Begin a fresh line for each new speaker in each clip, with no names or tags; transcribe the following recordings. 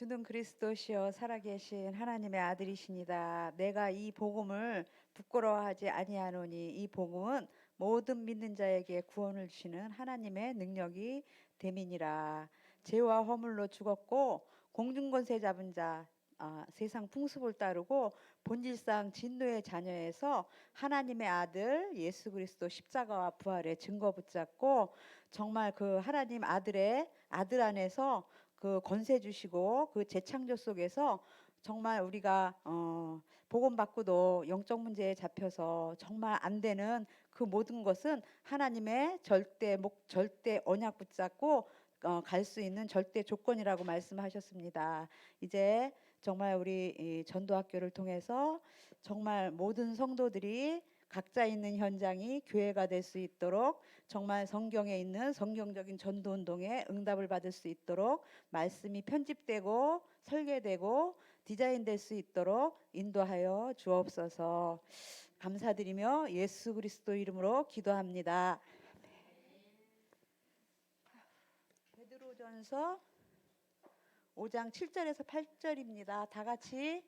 주는 그리스도시여 살아계신 하나님의 아들이시니다. 내가 이 복음을 부끄러워하지 아니하노니 이 복음은 모든 믿는 자에게 구원을 주시는 하나님의 능력이 됨이니라. 죄와 허물로 죽었고 공중권세 잡은 자, 세상 풍습을 따르고 본질상 진노의 자녀에서 하나님의 아들 예수 그리스도 십자가와 부활의 증거 붙잡고 정말 그 하나님 아들의 아들 안에서 그 권세 주시고 그 재창조 속에서 정말 우리가 복음 받고도 영적 문제에 잡혀서 정말 안 되는 그 모든 것은 하나님의 절대 언약 붙잡고 갈 수 있는 절대 조건이라고 말씀하셨습니다. 이제 정말 우리 이 전도학교를 통해서 정말 모든 성도들이 각자 있는 현장이 교회가 될 수 있도록 정말 성경에 있는 성경적인 전도 운동에 응답을 받을 수 있도록 말씀이 편집되고 설계되고 디자인될 수 있도록 인도하여 주옵소서. 감사드리며 예수 그리스도 이름으로 기도합니다. 베드로전서 5장 7절에서 8절입니다. 다 같이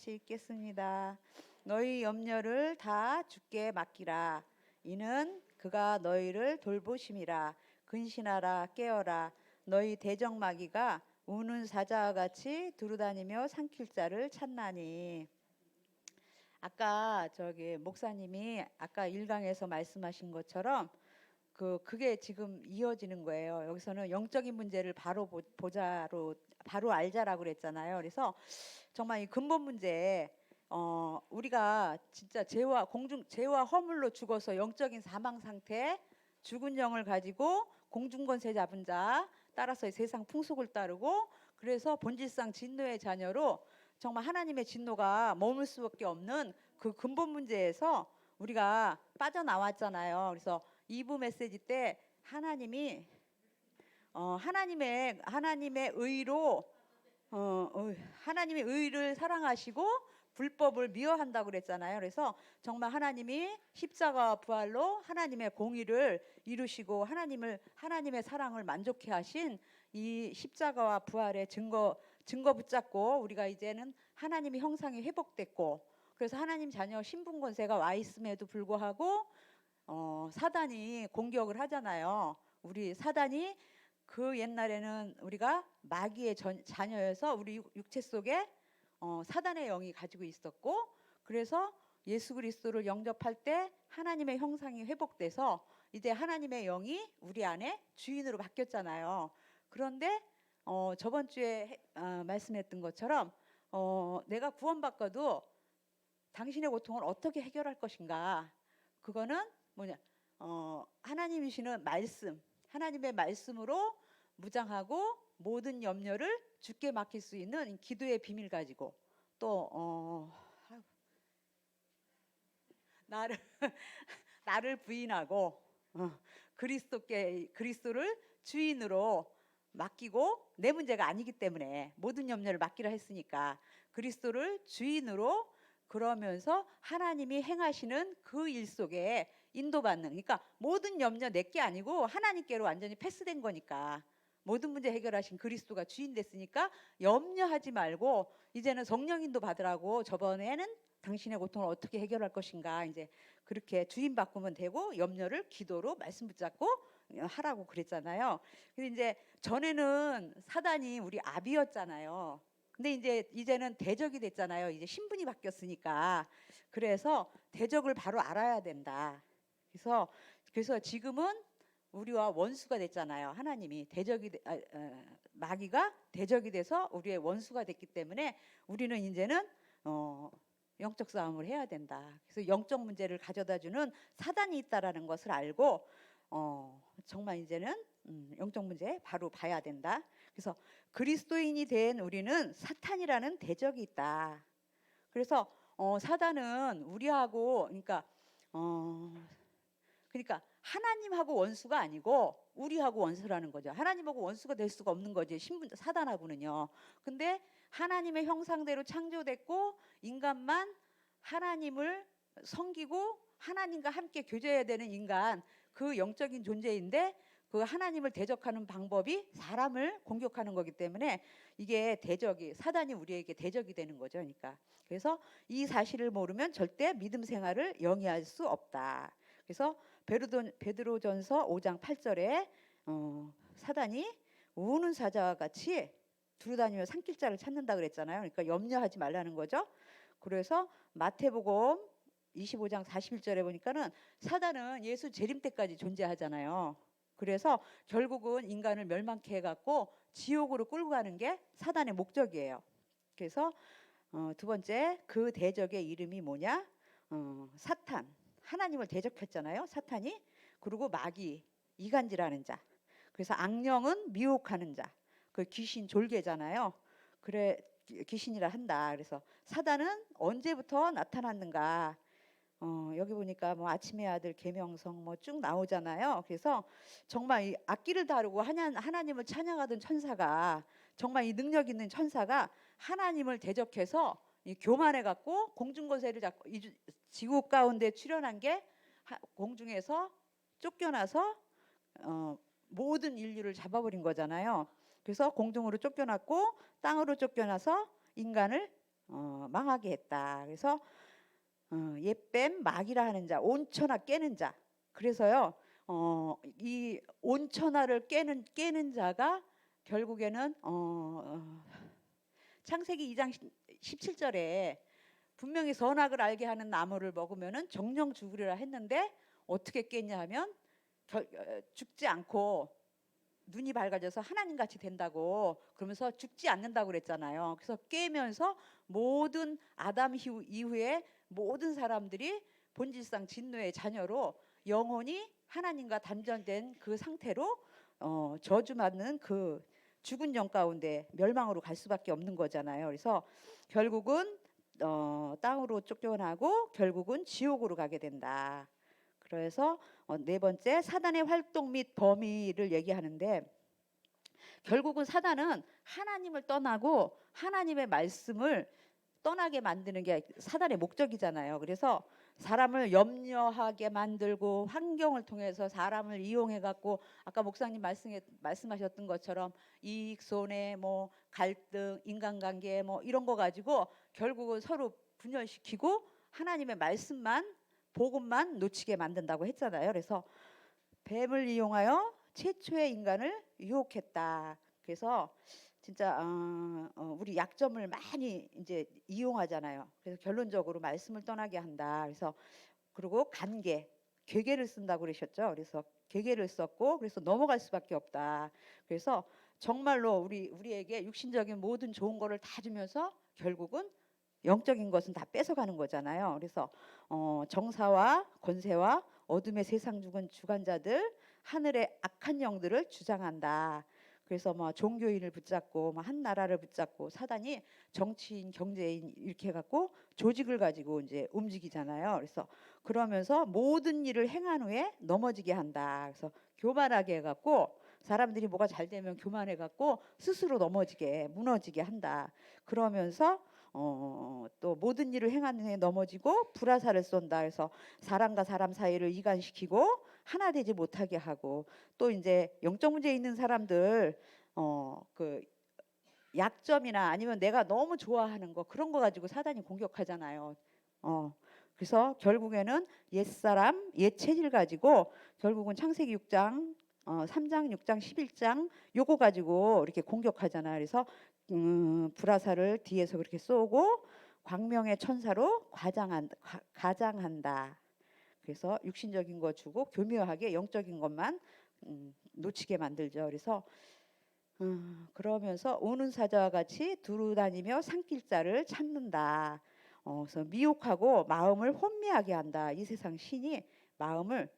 읽겠습니다. 너희 염려를 다 주께 맡기라. 이는 그가 너희를 돌보심이라. 근신하라 깨어라. 너희 대적마귀가 우는 사자와 같이 두루다니며 삼킬 자를 찾나니. 아까 저기 목사님이 아까 1강에서 말씀하신 것처럼 그게 지금 이어지는 거예요. 여기서는 영적인 문제를 바로 바로 알자라고 그랬잖아요. 그래서 정말 이 근본 문제, 우리가 진짜 죄와 허물로 죽어서 영적인 사망 상태, 죽은 영을 가지고 공중권세 잡은 자, 따라서 세상 풍속을 따르고 그래서 본질상 진노의 자녀로 정말 하나님의 진노가 머물 수밖에 없는 그 근본 문제에서 우리가 빠져나왔잖아요. 그래서 2부 메시지 때 하나님의 의로 하나님의 의를 사랑하시고 불법을 미워한다고 그랬잖아요. 그래서 정말 하나님이 십자가와 부활로 하나님의 공의를 이루시고 하나님의 사랑을 만족해 하신 이 십자가와 부활의 증거 붙잡고 우리가 이제는 하나님의 형상이 회복됐고 그래서 하나님 자녀 신분 권세가 와 있음에도 불구하고 사단이 공격을 하잖아요. 우리 사단이 그 옛날에는 우리가 마귀의 자녀여서 우리 육체 속에 사단의 영이 가지고 있었고 그래서 예수 그리스도를 영접할 때 하나님의 형상이 회복돼서 이제 하나님의 영이 우리 안에 주인으로 바뀌었잖아요. 그런데 저번 주에 말씀했던 것처럼 내가 구원받고도 당신의 고통을 어떻게 해결할 것인가? 그거는 뭐냐? 하나님이시는 말씀, 하나님의 말씀으로 무장하고 모든 염려를 주께 맡길 수 있는 기도의 비밀 가지고 또 나를 나를 부인하고 그리스도를 주인으로 맡기고 내 문제가 아니기 때문에 모든 염려를 맡기라 했으니까 그리스도를 주인으로 그러면서 하나님이 행하시는 그 일 속에 인도받는 그러니까 모든 염려 내게 아니고 하나님께로 완전히 패스된 거니까 모든 문제 해결하신 그리스도가 주인 됐으니까 염려하지 말고 이제는 성령 인도 받으라고 저번에는 당신의 고통을 어떻게 해결할 것인가 이제 그렇게 주인 바꾸면 되고 염려를 기도로 말씀 붙잡고 하라고 그랬잖아요. 근데 이제 전에는 사단이 우리 아비였잖아요. 근데 이제는 대적이 됐잖아요. 이제 신분이 바뀌었으니까. 그래서 대적을 바로 알아야 된다. 그래서 지금은 우리와 원수가 됐잖아요. 하나님이 마귀가 대적이 돼서 우리의 원수가 됐기 때문에 우리는 이제는 영적 싸움을 해야 된다. 그래서 영적 문제를 가져다주는 사단이 있다라는 것을 알고 정말 이제는 영적 문제 바로 봐야 된다. 그래서 그리스도인이 된 우리는 사탄이라는 대적이 있다. 그래서 사단은 우리하고 그러니까 하나님하고 원수가 아니고 우리하고 원수라는 거죠. 하나님하고 원수가 될 수가 없는 거지. 사단하고는요. 근데 하나님의 형상대로 창조됐고 인간만 하나님을 섬기고 하나님과 함께 교제해야 되는 인간 그 영적인 존재인데 그 하나님을 대적하는 방법이 사람을 공격하는 거기 때문에 이게 대적이 사단이 우리에게 대적이 되는 거죠. 그러니까 그래서 이 사실을 모르면 절대 믿음 생활을 영위할 수 없다. 그래서 베드로전서 5장 8절에 사단이 우는 사자와 같이 두루다니며 산길자를 찾는다 그랬잖아요. 그러니까 염려하지 말라는 거죠. 그래서 마태복음 25장 41절에 보니까는 사단은 예수 재림 때까지 존재하잖아요. 그래서 결국은 인간을 멸망케 해갖고 지옥으로 끌고 가는 게 사단의 목적이에요. 그래서 두 번째 그 대적의 이름이 뭐냐? 사탄. 하나님을 대적했잖아요. 사탄이. 그리고 마귀, 이간질하는 자. 그래서 악령은 미혹하는 자. 그 귀신 졸개잖아요. 그래 귀신이라 한다. 그래서 사단은 언제부터 나타났는가? 여기 보니까 뭐 아침의 아들 계명성 뭐 쭉 나오잖아요. 그래서 정말 이 악기를 다루고 하나님을 찬양하던 천사가 정말 이 능력 있는 천사가 하나님을 대적해서 이 교만해 갖고 공중거세를 잡고 지구 가운데 출현한 게 공중에서 쫓겨나서 모든 인류를 잡아버린 거잖아요. 그래서 공중으로 쫓겨났고 땅으로 쫓겨나서 인간을 망하게 했다. 그래서 옛뱀 마귀라 하는 자, 온천하 깨는 자. 그래서요, 이 온천하를 깨는 자가 결국에는 창세기 2장 17절에 분명히 선악을 알게 하는 나무를 먹으면은 정령 죽으리라 했는데 어떻게 깼냐 하면 죽지 않고 눈이 밝아져서 하나님 같이 된다고 그러면서 죽지 않는다고 그랬잖아요. 그래서 깨면서 모든 아담 이후에 모든 사람들이 본질상 진노의 자녀로 영혼이 하나님과 단절된 그 상태로 저주받는 그 죽은 영 가운데 멸망으로 갈 수밖에 없는 거잖아요. 그래서 결국은 땅으로 쫓겨나고 결국은 지옥으로 가게 된다. 그래서 네 번째 사단의 활동 및 범위를 얘기하는데 결국은 사단은 하나님을 떠나고 하나님의 말씀을 떠나게 만드는 게 사단의 목적이잖아요. 그래서 사람을 염려하게 만들고 환경을 통해서 사람을 이용해 갖고 아까 목사님 말씀하셨던 것처럼 이익 손해 뭐 갈등 인간관계 뭐 이런 거 가지고 결국은 서로 분열시키고 하나님의 말씀만 복음만 놓치게 만든다고 했잖아요. 그래서 뱀을 이용하여 최초의 인간을 유혹했다. 그래서 진짜 우리 약점을 많이 이제 이용하잖아요. 그래서 결론적으로 말씀을 떠나게 한다. 그래서 그리고 괴계를 쓴다고 그러셨죠. 그래서 괴계를 썼고 그래서 넘어갈 수밖에 없다. 그래서 정말로 우리에게 육신적인 모든 좋은 거를 다 주면서 결국은 영적인 것은 다 뺏어가는 거잖아요. 그래서 정사와 권세와 어둠의 세상 죽은 주관자들 하늘의 악한 영들을 주장한다. 그래서 뭐 종교인을 붙잡고 뭐 한 나라를 붙잡고 사단이 정치인, 경제인 이렇게 해갖고 조직을 가지고 이제 움직이잖아요. 그래서 그러면서 모든 일을 행한 후에 넘어지게 한다. 그래서 교만하게 해갖고 사람들이 뭐가 잘 되면 교만해갖고 스스로 무너지게 한다. 그러면서 또 모든 일을 행한 후에 넘어지고 불화살을 쏜다. 그래서 사람과 사람 사이를 이간시키고 하나 되지 못하게 하고 또 이제 영적 문제 있는 사람들 그 약점이나 아니면 내가 너무 좋아하는 거 그런 거 가지고 사단이 공격하잖아요. 그래서 결국에는 옛사람, 옛 체질 가지고 결국은 창세기 6장 3장, 6장, 11장 요거 가지고 이렇게 공격하잖아요. 그래서 불화살을 뒤에서 그렇게 쏘고 광명의 천사로 가장한다. 그래서 육신적인 거 주고 교묘하게 영적인 것만 놓치게 만들죠. 그래서 그러면서 오는 사자와 같이 두루다니며 산길자를 찾는다. 그래서 미혹하고 마음을 혼미하게 한다. 이 세상 신이 마음을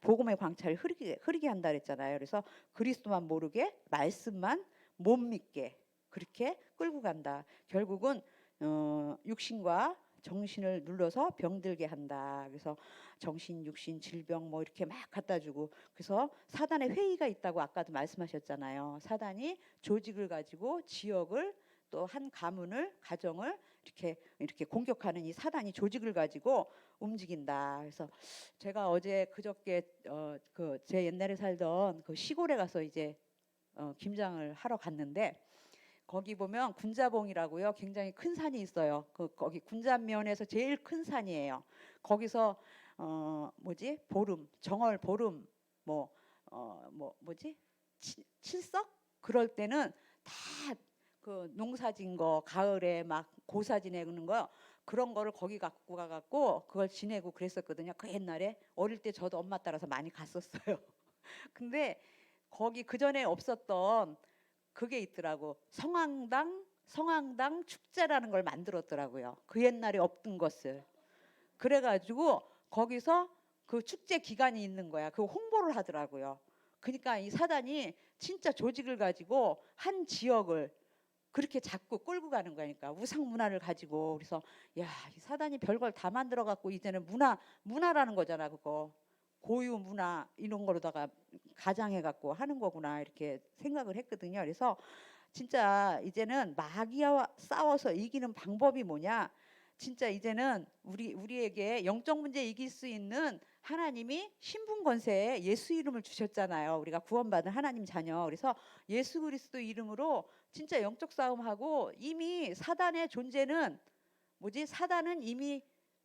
복음의 광채를 흐리게 한다 그랬잖아요. 그래서 그리스도만 모르게 말씀만 못 믿게 그렇게 끌고 간다. 결국은 육신과 정신을 눌러서 병들게 한다. 그래서 정신, 육신, 질병 뭐 이렇게 막 갖다 주고 그래서 사단의 회의가 있다고 아까도 말씀하셨잖아요. 사단이 조직을 가지고 지역을 또 한 가문을 가정을 이렇게 공격하는 이 사단이 조직을 가지고 움직인다. 그래서 제가 어제 그저께 그 제 옛날에 살던 그 시골에 가서 이제 김장을 하러 갔는데 거기 보면 군자봉이라고요. 굉장히 큰 산이 있어요. 거기 군자면에서 제일 큰 산이에요. 거기서 보름, 정월 보름 뭐지? 칠석 그럴 때는 다 그 농사진 거 가을에 막 고사 지내는 거 그런 거를 거기 갖고 가갖고 그걸 지내고 그랬었거든요. 그 옛날에 어릴 때 저도 엄마 따라서 많이 갔었어요. 근데 거기 그 전에 없었던 그게 있더라고. 성황당 축제라는 걸 만들었더라고요. 그 옛날에 없던 것을. 그래가지고 거기서 그 축제 기간이 있는 거야. 그 홍보를 하더라고요. 그러니까 이 사단이 진짜 조직을 가지고 한 지역을 그렇게 자꾸 끌고 가는 거니까 우상 문화를 가지고. 그래서 야, 이 사단이 별걸 다 만들어 갖고 이제는 문화라는 거잖아. 그거 고유 문화 이런 거로다가 가장해 갖고 하는 거구나 이렇게 생각을 했거든요. 그래서 진짜 이제는 마귀와 싸워서 이기는 방법이 뭐냐? 진짜 이제는 우리에게 영적 문제 이길 수 있는 하나님이 신분 권세에 예수 이름을 주셨잖아요. 우리가 구원받은 하나님 자녀. 그래서 예수 그리스도 이름으로 진짜 영적 싸움하고 이미 사단의 존재는 사단은 이미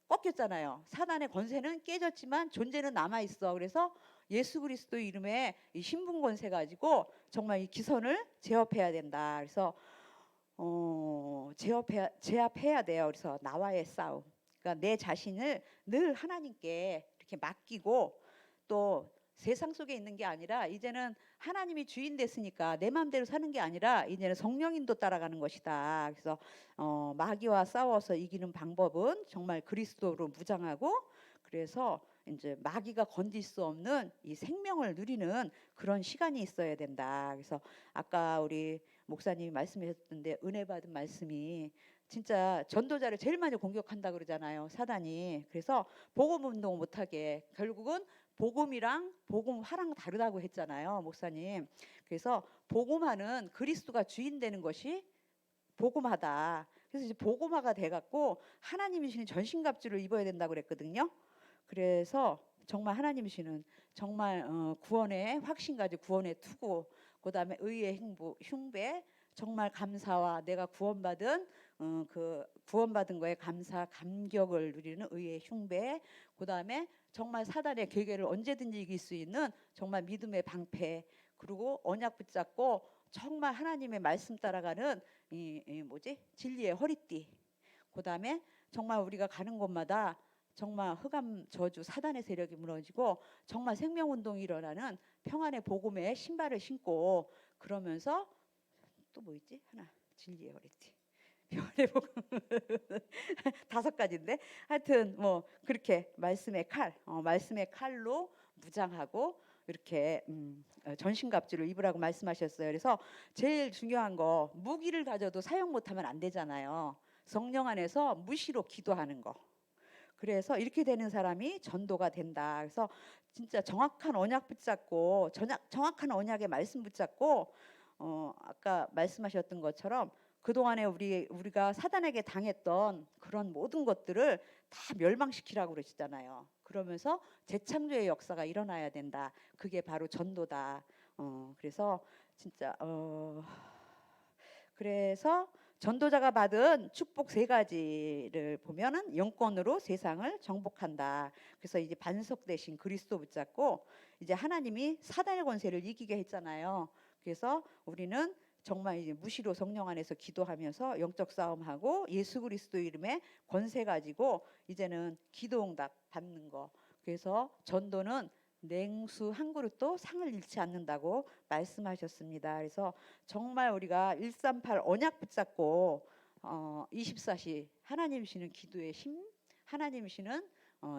꺾였잖아요. 사단의 권세는 깨졌지만 존재는 남아 있어. 그래서 예수 그리스도 이름에 이 신분 권세 가지고 정말 이 기선을 제압해야 된다. 그래서 제압해야 돼요. 그래서 나와의 싸움. 그러니까 내 자신을 늘 하나님께 이렇게 맡기고 또 세상 속에 있는 게 아니라 이제는 하나님이 주인 됐으니까 내 마음대로 사는 게 아니라 이제는 성령인도 따라가는 것이다. 그래서 마귀와 싸워서 이기는 방법은 정말 그리스도로 무장하고 그래서 이제 마귀가 건질 수 없는 이 생명을 누리는 그런 시간이 있어야 된다. 그래서 아까 우리 목사님이 말씀하셨던데 은혜 받은 말씀이 진짜 전도자를 제일 많이 공격한다 그러잖아요. 사단이. 그래서 복음 운동 못하게 결국은 복음이랑 복음화랑 다르다고 했잖아요. 목사님. 그래서 복음화는 그리스도가 주인 되는 것이 복음화다. 그래서 이제 복음화가 돼갖고 하나님이시는 전신갑주를 입어야 된다고 그랬거든요. 그래서 정말 하나님이시는 정말 구원의 확신 가지고 구원의 투구, 그다음에 의의 흉배, 정말 감사와 내가 구원받은 그 구원받은 거에 감사 감격을 누리는 의의 흉배, 그다음에 정말 사단의 계계를 언제든지 이길 수 있는 정말 믿음의 방패, 그리고 언약 붙잡고 정말 하나님의 말씀 따라가는 진리의 허리띠. 그다음에 정말 우리가 가는 곳마다 정말 흑암 저주 사단의 세력이 무너지고 정말 생명운동이 일어나는 평안의 복음의 신발을 신고 그러면서 또 뭐 있지? 하나 진리의 허리띠 평안의 복음 5가지인데 하여튼 뭐 그렇게 말씀의 칼로 무장하고 이렇게 전신갑주를 입으라고 말씀하셨어요. 그래서 제일 중요한 거 무기를 가져도 사용 못하면 안 되잖아요. 성령 안에서 무시로 기도하는 거. 그래서 이렇게 되는 사람이 전도가 된다. 그래서 진짜 정확한 언약 붙잡고 정확한 언약의 말씀 붙잡고 아까 말씀하셨던 것처럼 그동안에 우리가 사단에게 당했던 그런 모든 것들을 다 멸망시키라고 그러시잖아요. 그러면서 재창조의 역사가 일어나야 된다. 그게 바로 전도다. 그래서 진짜 그래서 전도자가 받은 축복 3가지를 보면은 영권으로 세상을 정복한다. 그래서 이제 반석 대신 그리스도 붙잡고 이제 하나님이 사단의 권세를 이기게 했잖아요. 그래서 우리는 정말 이제 무시로 성령 안에서 기도하면서 영적 싸움하고 예수 그리스도 이름의 권세 가지고 이제는 기도응답 받는 거. 그래서 전도는 냉수 한 그릇도 상을 잃지 않는다고 말씀하셨습니다. 그래서 정말 우리가 138 언약 붙잡고 24시 하나님이시는 기도의 힘, 하나님이시는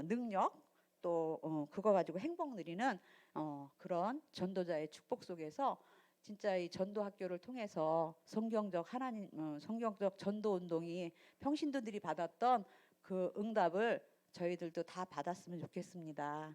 능력 또 그거 가지고 행복 누리는 그런 전도자의 축복 속에서 진짜 이 전도 학교를 통해서 성경적 전도 운동이 평신도들이 받았던 그 응답을 저희들도 다 받았으면 좋겠습니다.